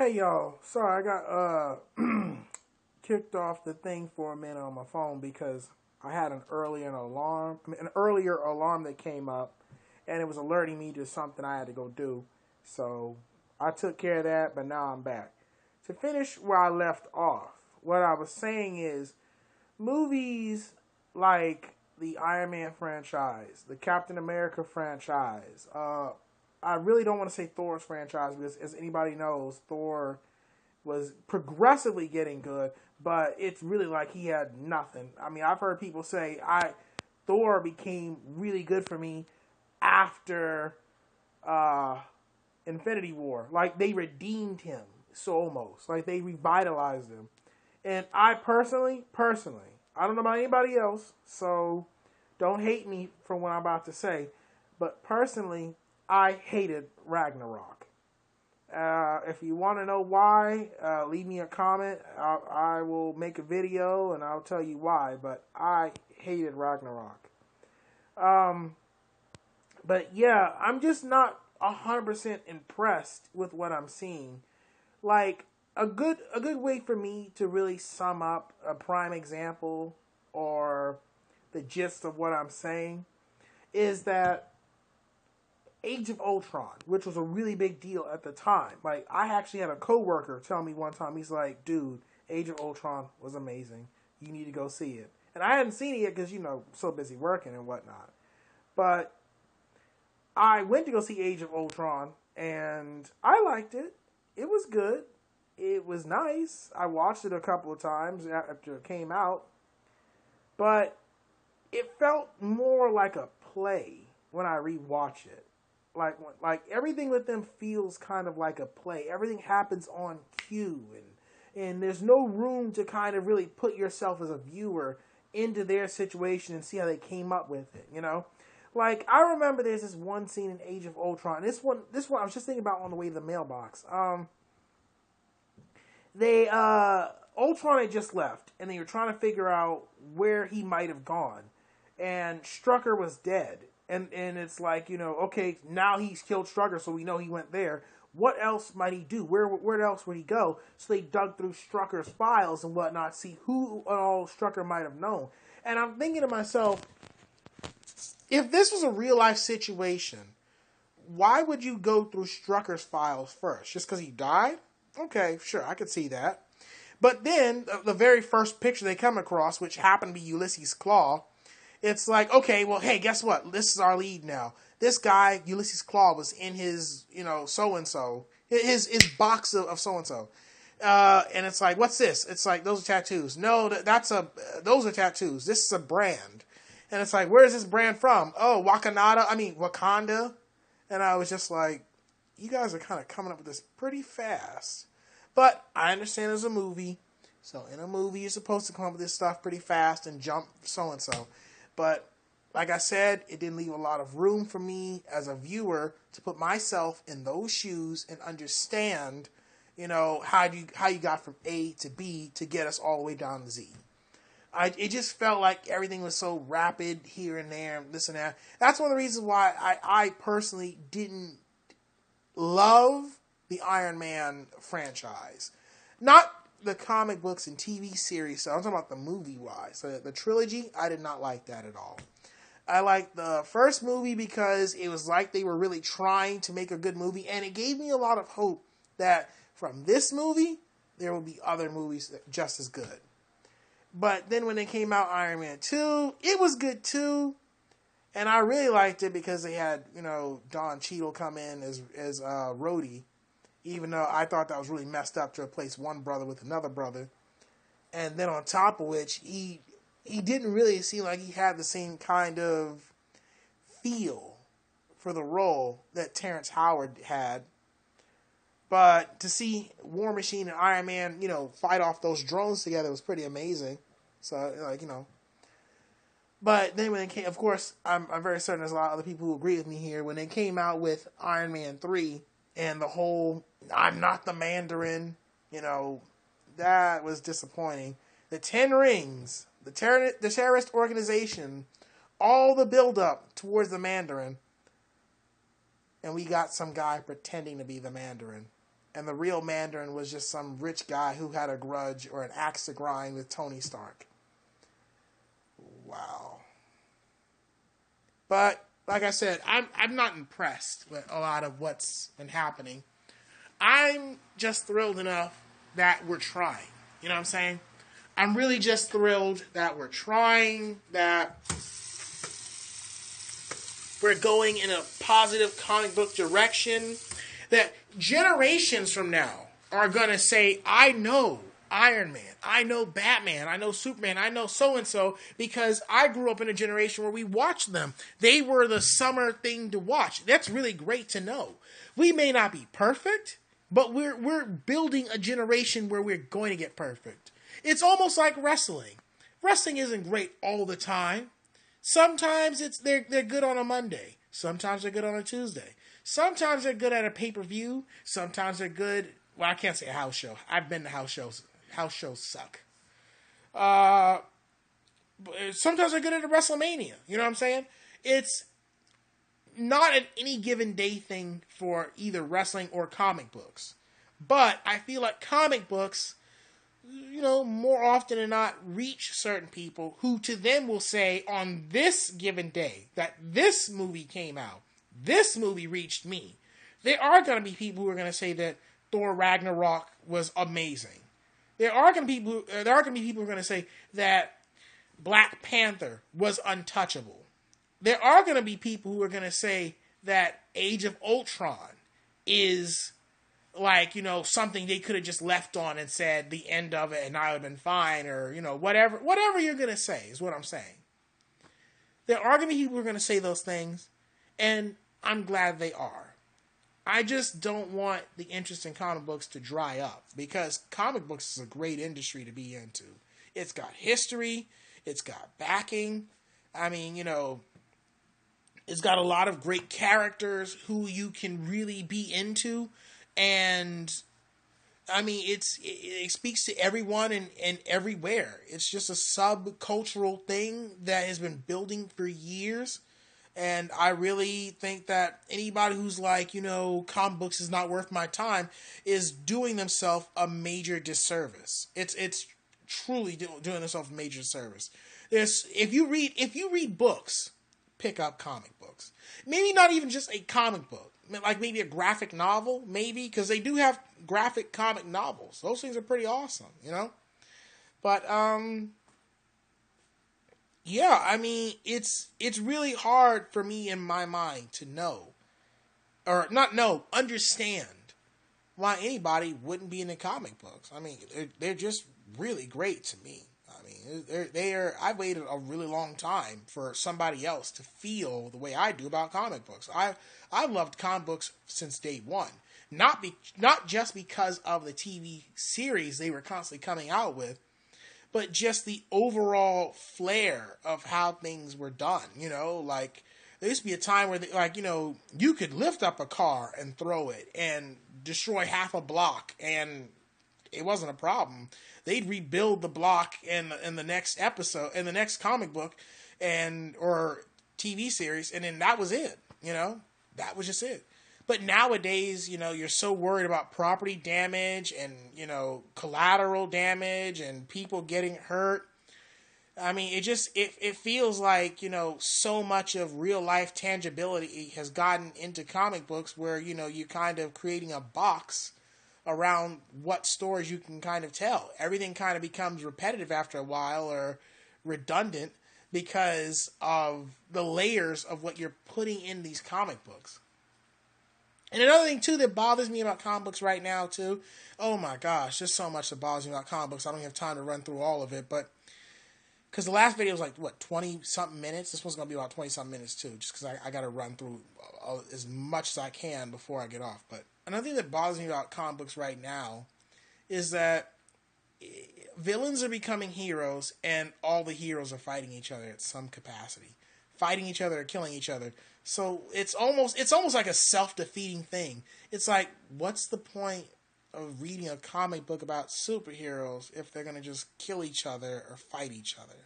Hey y'all, sorry I got kicked off the thing for a minute on my phone because I had an earlier alarm that came up, and it was alerting me to something I had to go do. So I took care of that, but now I'm back. To finish where I left off, what I was saying is movies like the Iron Man franchise, the Captain America franchise. I really don't want to say Thor's franchise because, as anybody knows, Thor was progressively getting good, but it's really like he had nothing. I mean, I've heard people say Thor became really good for me after uh, Infinity War. Like they redeemed him, so almost like they revitalized him. And I personally, I don't know about anybody else, so don't hate me for what I'm about to say, but personally, I hated Ragnarok. If you want to know why, leave me a comment. I will make a video and I'll tell you why. But I hated Ragnarok. Um, but yeah, I'm just not 100% impressed with what I'm seeing. Like a good way for me to really sum up a prime example or the gist of what I'm saying is that Age of Ultron, which was a really big deal at the time. Like, I actually had a coworker tell me one time, he's like, dude, Age of Ultron was amazing. You need to go see it. And I hadn't seen it yet because, so busy working and whatnot. But I went to go see Age of Ultron, and I liked it. It was good. It was nice. I watched it a couple of times after it came out. But it felt more like a play when I rewatch it. Like everything with them feels kind of like a play. Everything happens on cue, and there's no room to kind of really put yourself as a viewer into their situation and see how they came up with it. Like I remember there's this one scene in Age of Ultron. This one I was just thinking about on the way to the mailbox. They Ultron had just left, and they were trying to figure out where he might have gone, and Strucker was dead. And it's like, okay, now he's killed Strucker, so we know he went there. What else might he do? Where else would he go? So they dug through Strucker's files and whatnot, see who all Strucker might have known. And I'm thinking to myself, if this was a real life situation, why would you go through Strucker's files first? Just because he died? Okay, sure, I could see that. But then, the very first picture they come across, which happened to be Ulysses Claw, it's like, okay, well, hey, guess what? This is our lead now. This guy, Ulysses Claw, was in his, so-and-so, his box of so-and-so. And it's like, what's this? It's like, those are tattoos. No, those are tattoos. This is a brand. And it's like, where is this brand from? Oh, Wakanda. And I was just like, you guys are kind of coming up with this pretty fast. But I understand it's a movie. So in a movie, you're supposed to come up with this stuff pretty fast and jump so-and-so. But like I said, it didn't leave a lot of room for me as a viewer to put myself in those shoes and understand, how you got from A to B to get us all the way down to Z. It just felt like everything was so rapid here and there, and this and that. That's one of the reasons why I personally didn't love the Iron Man franchise. Not the comic books and TV series, so I'm talking about the movie-wise. So the trilogy, I did not like that at all. I liked the first movie because it was like they were really trying to make a good movie, and it gave me a lot of hope that from this movie, there will be other movies just as good. But then when they came out, Iron Man 2, it was good too. And I really liked it because they had, Don Cheadle come in as Rhodey. Even though I thought that was really messed up to replace one brother with another brother. And then on top of which, he didn't really seem like he had the same kind of feel for the role that Terrence Howard had. But to see War Machine and Iron Man, fight off those drones together was pretty amazing. So, But then when it came, of course, I'm very certain there's a lot of other people who agree with me here. When they came out with Iron Man 3 and the whole, I'm not the Mandarin, that was disappointing. The Ten Rings, the terrorist organization, all the build-up towards the Mandarin, and we got some guy pretending to be the Mandarin. and the real Mandarin was just some rich guy who had a grudge or an axe to grind with Tony Stark. Wow. But like I said, I'm not impressed with a lot of what's been happening. I'm just thrilled enough that we're trying. You know what I'm saying? I'm really just thrilled that we're trying, that we're going in a positive comic book direction, that generations from now are going to say, I know Iron Man, I know Batman, I know Superman, I know so-and-so, because I grew up in a generation where we watched them. They were the summer thing to watch. That's really great to know. We may not be perfect, but we're building a generation where we're going to get perfect. It's almost like wrestling. Wrestling isn't great all the time. Sometimes they're good on a Monday. Sometimes they're good on a Tuesday. Sometimes they're good at a pay-per-view. Sometimes they're good. Well, I can't say a house show. I've been to house shows. House shows suck. Sometimes they're good at a WrestleMania. You know what I'm saying? It's not an any given day thing for either wrestling or comic books. But I feel like comic books, more often than not, reach certain people who to them will say on this given day that this movie came out, this movie reached me. There are going to be people who are going to say that Thor Ragnarok was amazing. There are going to be people who are going to say that Black Panther was untouchable. There are going to be people who are going to say that Age of Ultron is something they could have just left on and said the end of it and I would have been fine, or, whatever you're going to say is what I'm saying. There are going to be people who are going to say those things, and I'm glad they are. I just don't want the interest in comic books to dry up, because comic books is a great industry to be into. It's got history. It's got backing. I mean, it's got a lot of great characters who you can really be into. And I mean, it speaks to everyone and everywhere. It's just a subcultural thing that has been building for years. And I really think that anybody who's like, comic books is not worth my time is doing themselves a major disservice. It's truly doing themselves a major disservice. If you read books, pick up comic books. Maybe not even just a comic book. Like maybe a graphic novel, maybe, because they do have graphic comic novels. Those things are pretty awesome, But yeah, I mean, it's really hard for me in my mind to understand why anybody wouldn't be into comic books. I mean, they're just really great to me. I mean, I waited a really long time for somebody else to feel the way I do about comic books. I've loved comic books since day one. Not just because of the TV series they were constantly coming out with, but just the overall flair of how things were done. Like there used to be a time where you could lift up a car and throw it and destroy half a block, and it wasn't a problem. They'd rebuild the block in the next episode, in the next comic book, or TV series, and then that was it. That was just it. But nowadays, you're so worried about property damage and, collateral damage and people getting hurt. I mean, it feels like, so much of real life tangibility has gotten into comic books where, you're kind of creating a box around what stories you can kind of tell. Everything kind of becomes repetitive after a while, or redundant, because of the layers of what you're putting in these comic books. And another thing, too, that bothers me about comic books right now, too, oh my gosh, there's so much that bothers me about comic books. I don't have time to run through all of it, but because the last video was 20-something minutes? This one's going to be about 20-something minutes, too, just because I got to run through as much as I can before I get off. But another thing that bothers me about comic books right now is that villains are becoming heroes, and all the heroes are fighting each other at some capacity. Fighting each other or killing each other. So it's almost like a self-defeating thing. It's like, what's the point of reading a comic book about superheroes if they're going to just kill each other or fight each other?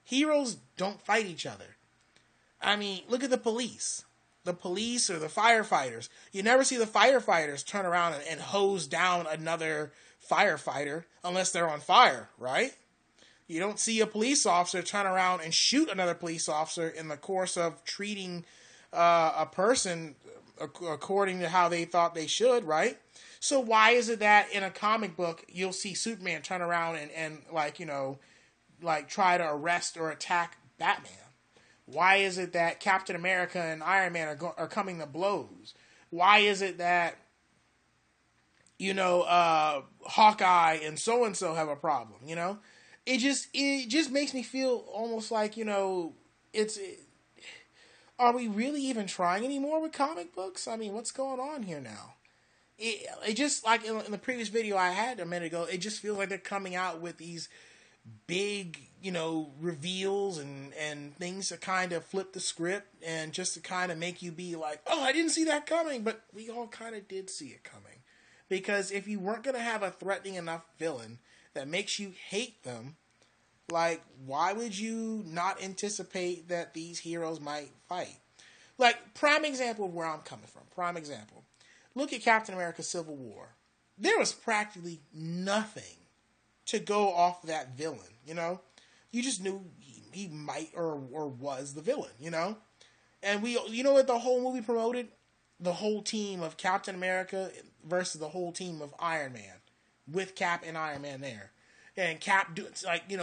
Heroes don't fight each other. I mean, look at the police. the police or the firefighters. You never see the firefighters turn around and hose down another firefighter unless they're on fire, right? You don't see a police officer turn around and shoot another police officer in the course of treating a person according to how they thought they should, right? So why is it that in a comic book you'll see Superman turn around and like, you know, like try to arrest or attack Batman? Why is it that Captain America and Iron Man are coming to blows? Why is it that, you know, Hawkeye and so have a problem, you know? It just makes me feel almost like, you know, are we really even trying anymore with comic books? I mean, what's going on here now? It just, like in the previous video I had a minute ago, it just feels like they're coming out with these big, you know, reveals and things to kind of flip the script and just to kind of make you be like, oh, I didn't see that coming. But we all kind of did see it coming. Because if you weren't going to have a threatening enough villain that makes you hate them, like, why would you not anticipate that these heroes might fight? Like, prime example of where I'm coming from. Prime example. Look at Captain America Civil War. There was practically nothing to go off that villain, you know? You just knew he might or was the villain, you know? And you know what the whole movie promoted? The whole team of Captain America versus the whole team of Iron Man. With Cap and Iron Man there. And Cap,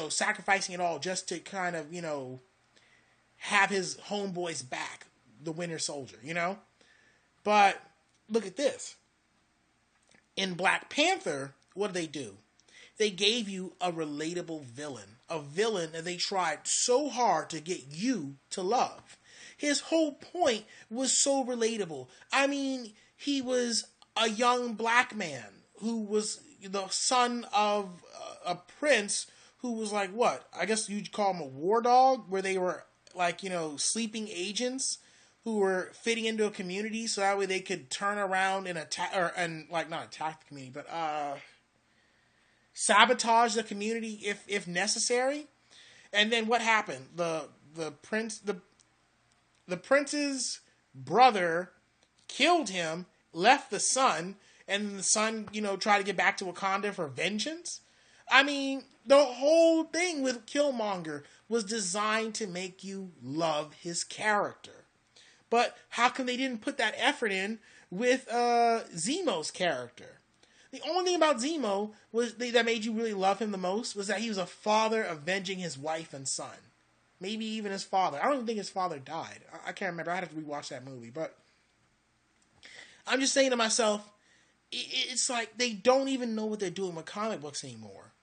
sacrificing it all just to kind of, you know, have his homeboys back, the Winter Soldier, you know? But look at this. In Black Panther, what did they do? They gave you a relatable villain. A villain that they tried so hard to get you to love. His whole point was so relatable. I mean, he was a young black man who was the son of a prince who was like, what? I guess you'd call him a war dog, where they were like, you know, sleeping agents who were fitting into a community so that way they could turn around and attack, not attack the community, but sabotage the community if necessary. And then what happened? The prince's brother killed him, left the son, and the son, you know, tried to get back to Wakanda for vengeance. I mean, the whole thing with Killmonger was designed to make you love his character. But how come they didn't put that effort in with Zemo's character? The only thing about Zemo that made you really love him the most was that he was a father avenging his wife and son. Maybe even his father. I don't even think his father died. I can't remember. I'd have to rewatch that movie. But I'm just saying to myself, it's like they don't even know what they're doing with comic books anymore.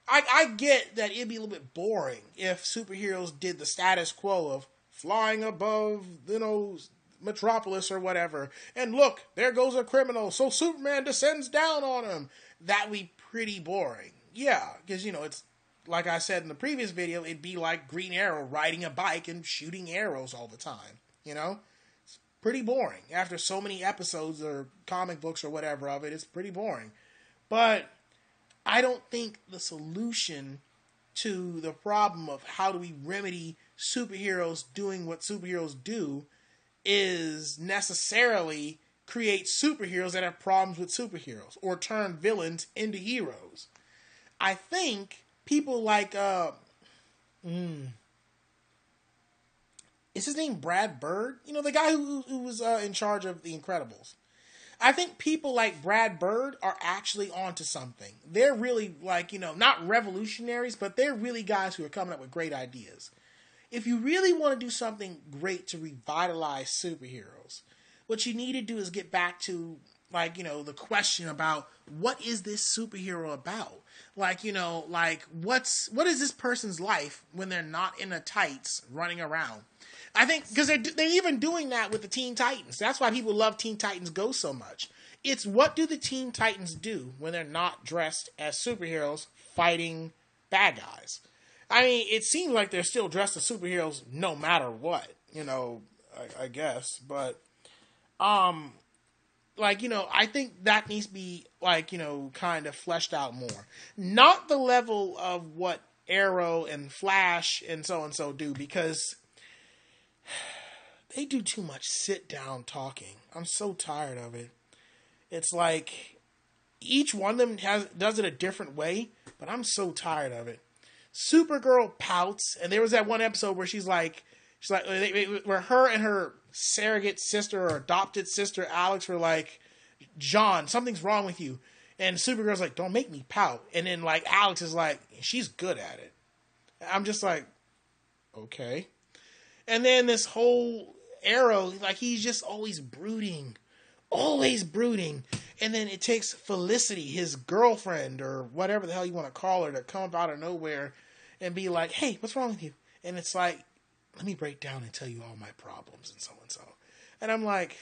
I get that it'd be a little bit boring if superheroes did the status quo of flying above, you know, Metropolis or whatever. And look, there goes a criminal, so Superman descends down on him. That would be pretty boring. Yeah, because, you know, it's, like I said in the previous video, it'd be like Green Arrow riding a bike and shooting arrows all the time, you know? It's pretty boring. After so many episodes or comic books or whatever of it, it's pretty boring. But I don't think the solution to the problem of how do we remedy superheroes doing what superheroes do is necessarily create superheroes that have problems with superheroes or turn villains into heroes. I think people like, is his name Brad Bird? You know, the guy who was in charge of The Incredibles. I think people like Brad Bird are actually onto something. They're really like, you know, not revolutionaries, but they're really guys who are coming up with great ideas. If you really want to do something great to revitalize superheroes, what you need to do is get back to, like, you know, the question about what is this superhero about? Like, you know, like what is this person's life when they're not in the tights running around? I think because they're even doing that with the Teen Titans. That's why people love Teen Titans Go so much. It's what do the Teen Titans do when they're not dressed as superheroes fighting bad guys? I mean, it seems like they're still dressed as superheroes no matter what, you know, I guess. But, like, you know, I think that needs to be, like, you know, kind of fleshed out more. Not the level of what Arrow and Flash and so do, because they do too much sit down talking. I'm so tired of it. It's like each one of them does it a different way, but I'm so tired of it. Supergirl pouts, and there was that one episode where where her and her surrogate sister or adopted sister Alex were like, John, something's wrong with you. And Supergirl's like, don't make me pout. And then like Alex is like, she's good at it. I'm just like, okay. And then this whole Arrow, like he's just always brooding. Always brooding. And then it takes Felicity, his girlfriend, or whatever the hell you want to call her, to come up out of nowhere and be like, hey, what's wrong with you? And it's like, let me break down and tell you all my problems and so and so. And I'm like,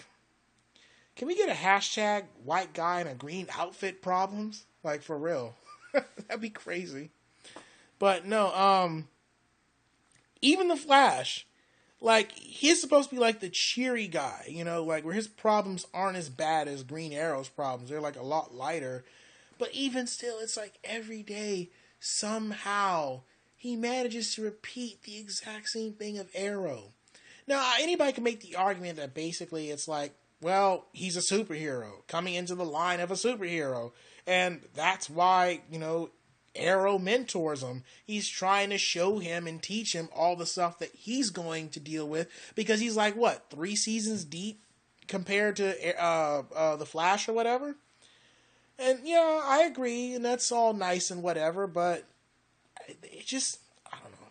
can we get a hashtag white guy in a green outfit problems? Like, for real. That'd be crazy. But no, even the Flash, like, he's supposed to be like the cheery guy, you know, like where his problems aren't as bad as Green Arrow's problems. They're like a lot lighter. But even still, it's like every day, somehow, he manages to repeat the exact same thing of Arrow. Now, anybody can make the argument that basically it's like, well, he's a superhero coming into the line of a superhero. And that's why, you know, Arrow mentors him. He's trying to show him and teach him all the stuff that he's going to deal with. Because he's like, what, 3 seasons deep compared to The Flash or whatever? And, yeah, I agree. And that's all nice and whatever. But it just, I don't know.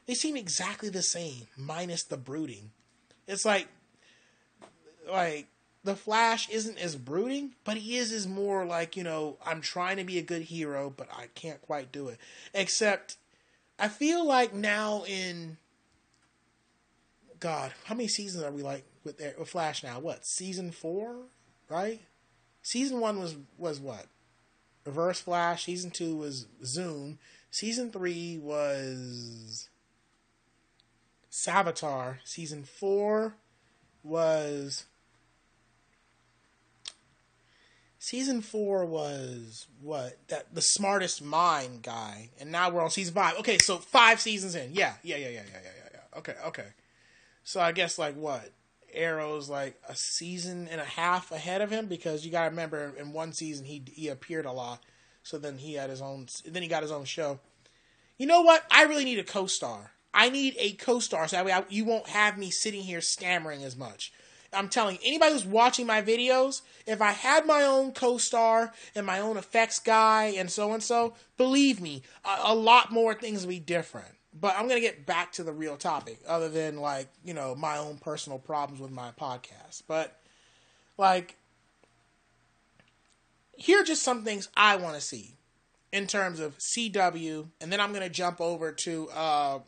They seem exactly the same, minus the brooding. It's like the Flash isn't as brooding, but he is more like, you know, I'm trying to be a good hero, but I can't quite do it. Except, I feel like now in, God, how many seasons are we like with Flash now? What, season 4, right? Season 1 was what? Reverse Flash. Season 2 was Zoom. Season 3 was Savitar. Season 4 was... Season 4 was what? That the smartest mind guy. And now we're on season 5. Okay, so 5 seasons in. Yeah. Okay. So I guess like what? Arrow's like a season and a half ahead of him, because you gotta remember in one season he appeared a lot. So then he got his own show. You know what? I really need a co-star. I need a co-star so that way you won't have me sitting here stammering as much. I'm telling you, anybody who's watching my videos, if I had my own co-star and my own effects guy and so, believe me, a lot more things will be different. But I'm going to get back to the real topic, other than, like, you know, my own personal problems with my podcast. But, like, here are just some things I want to see in terms of CW, and then I'm going to jump over to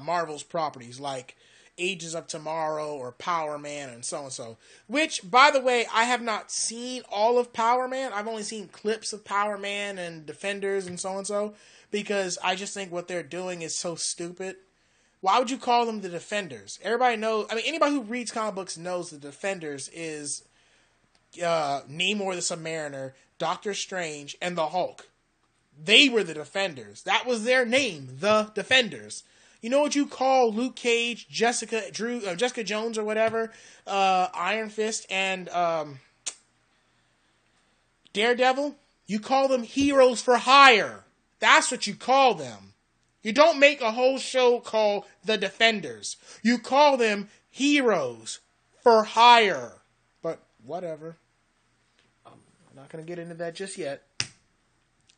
Marvel's properties, like Agents of Tomorrow or Power Man and so. Which, by the way, I have not seen all of Power Man. I've only seen clips of Power Man and Defenders and so, because I just think what they're doing is so stupid. Why would you call them the Defenders? Everybody knows, I mean, anybody who reads comic books knows the Defenders is Namor the Submariner, Doctor Strange, and the Hulk. They were the Defenders. That was their name, the Defenders. You know what you call Luke Cage, Jessica Jones or whatever, Iron Fist, and Daredevil? You call them heroes for hire. That's what you call them. You don't make a whole show called The Defenders. You call them heroes for hire. But whatever. I'm not going to get into that just yet.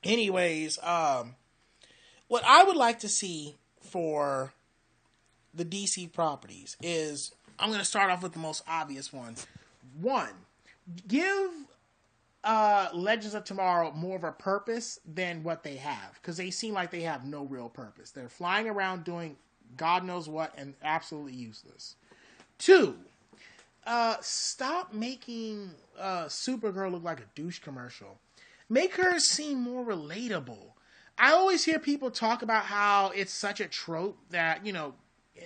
Anyways, what I would like to see for the DC properties is, I'm going to start off with the most obvious one. One, give Legends of Tomorrow more of a purpose than what they have, because they seem like they have no real purpose. They're flying around doing God knows what and absolutely useless. Two, stop making Supergirl look like a douche commercial. Make her seem more relatable. I always hear people talk about how it's such a trope that, you know,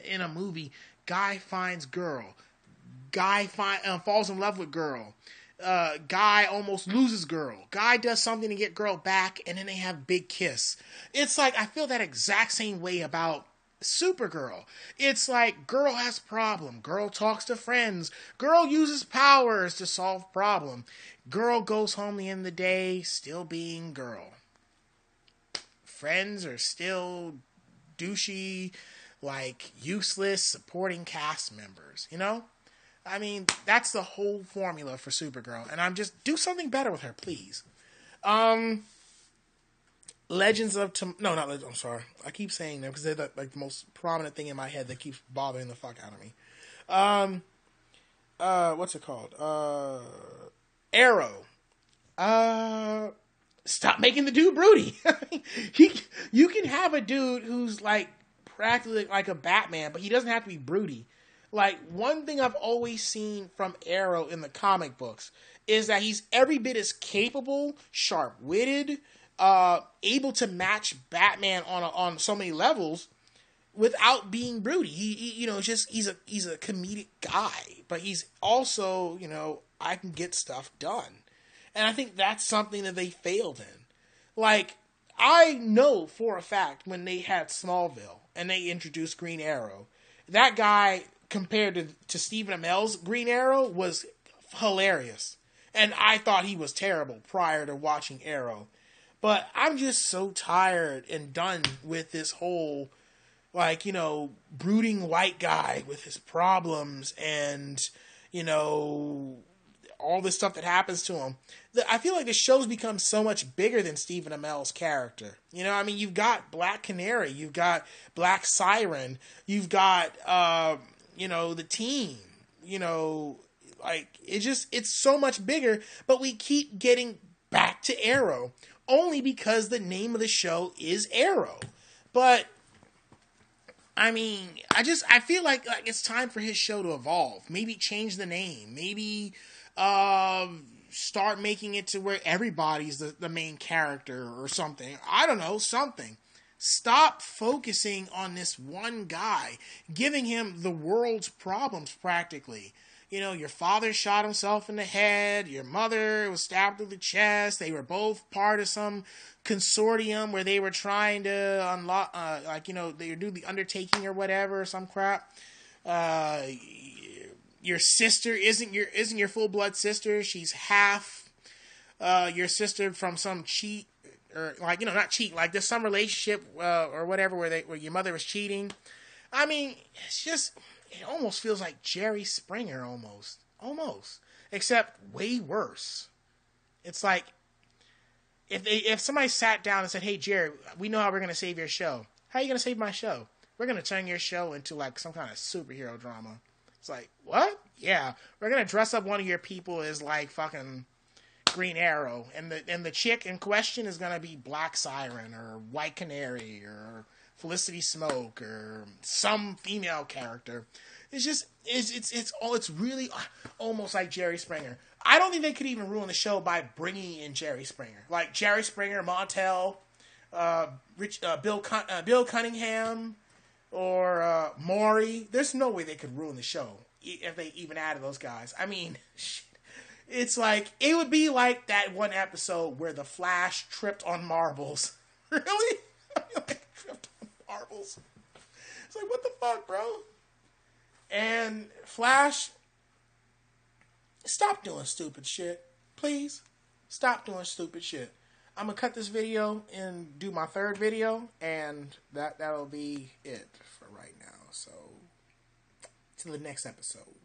in a movie, guy finds girl, guy falls in love with girl, guy almost loses girl, guy does something to get girl back, and then they have big kiss. It's like, I feel that exact same way about Supergirl. It's like girl has problem, girl talks to friends, girl uses powers to solve problem. Girl goes home the end of the day still being girl. Friends are still douchey, like useless supporting cast members, you know? I mean, that's the whole formula for Supergirl, and I'm just do something better with her, please. Legends of no, not Legends. I'm sorry, I keep saying them because they're the most prominent thing in my head that keeps bothering the fuck out of me. What's it called? Arrow. Stop making the dude broody. You can have a dude who's like practically like a Batman, but he doesn't have to be broody. Like, one thing I've always seen from Arrow in the comic books is that he's every bit as capable, sharp-witted, able to match Batman on so many levels without being broody. He he's a comedic guy, but he's also, I can get stuff done. And I think that's something that they failed in. Like, I know for a fact when they had Smallville and they introduced Green Arrow, that guy, compared to Stephen Amell's Green Arrow, was hilarious. And I thought he was terrible prior to watching Arrow. But I'm just so tired and done with this whole, brooding white guy with his problems and, all this stuff that happens to him. I feel like the show's become so much bigger than Stephen Amell's character. You've got Black Canary, you've got Black Siren, you've got, the team, it's so much bigger, but we keep getting back to Arrow only because the name of the show is Arrow. But I feel like it's time for his show to evolve. Maybe change the name. Maybe start making it to where everybody's the main character or something. I don't know, something. Stop focusing on this one guy, giving him the world's problems practically. Your father shot himself in the head. Your mother was stabbed through the chest. They were both part of some consortium where they were trying to unlock, they do the undertaking or whatever, some crap. Your sister isn't your full blood sister. She's half your sister from some cheat, or not cheat, like there's some relationship or whatever where your mother was cheating. It's just, it almost feels like Jerry Springer, almost, except way worse. It's like if somebody sat down and said, "Hey Jerry, we know how we're gonna save your show. How are you gonna save my show? We're gonna turn your show into like some kind of superhero drama." It's like, what? Yeah, we're gonna dress up one of your people as like fucking Green Arrow, and the chick in question is gonna be Black Siren or White Canary or Felicity Smoke or some female character. It's just it's really almost like Jerry Springer. I don't think they could even ruin the show by bringing in Jerry Springer, like Jerry Springer, Montel, Bill Cunningham, or Maury. There's no way they could ruin the show if they even added those guys. Shit. It's like, it would be like that one episode where the Flash tripped on marbles. Really? Tripped on marbles. It's like, what the fuck, bro? And Flash, stop doing stupid shit. Please. Stop doing stupid shit. I'm going to cut this video and do my third video, and that'll be it for right now. So, to the next episode.